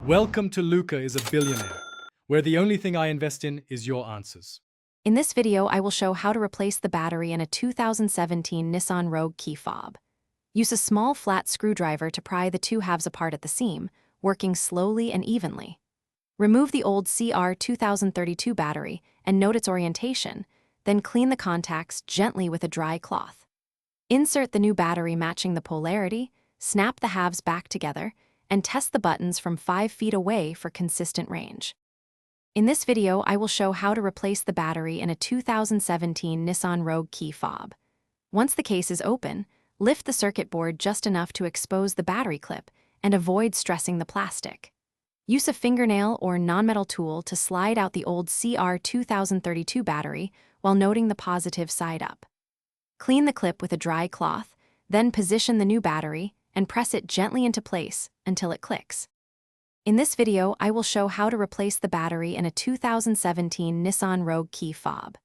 Welcome to Luca is a Billionaire, where the only thing I invest in is your answers. In this video, I will show how to replace the battery in a 2017 Nissan Rogue key fob. Use a small flat screwdriver to pry the two halves apart at the seam, working slowly and evenly. Remove the old CR 2032 battery and note its orientation, then clean the contacts gently with a dry cloth. Insert the new battery matching the polarity, snap the halves back together, and test the buttons from 5 feet away for consistent range. In this video, I will show how to replace the battery in a 2017 Nissan Rogue key fob. Once the case is open, lift the circuit board just enough to expose the battery clip and avoid stressing the plastic. Use a fingernail or non-metal tool to slide out the old CR 2032 battery while noting the positive side up. Clean the clip with a dry cloth, then position the new battery and press it gently into place until it clicks. In this video, I will show how to replace the battery in a 2017 Nissan Rogue key fob.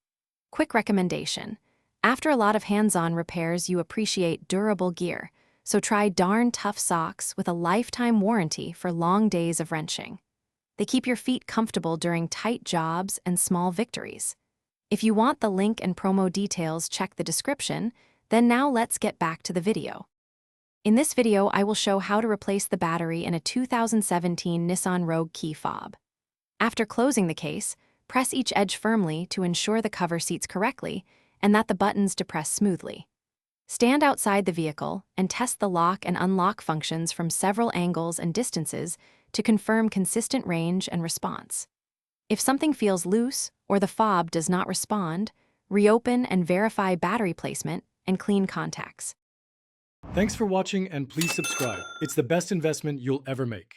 Quick recommendation: after a lot of hands-on repairs, you appreciate durable gear, so try darn tough socks with a lifetime warranty for long days of wrenching. They keep your feet comfortable during tight jobs and small victories. If you want the link and promo details, check the description. Then now let's get back to the video. In this video, I will show how to replace the battery in a 2017 Nissan Rogue key fob. After closing the case, press each edge firmly to ensure the cover seats correctly and that the buttons depress smoothly. Stand outside the vehicle and test the lock and unlock functions from several angles and distances to confirm consistent range and response. If something feels loose or the fob does not respond, reopen and verify battery placement and clean contacts. Thanks for watching, and please subscribe. It's the best investment you'll ever make.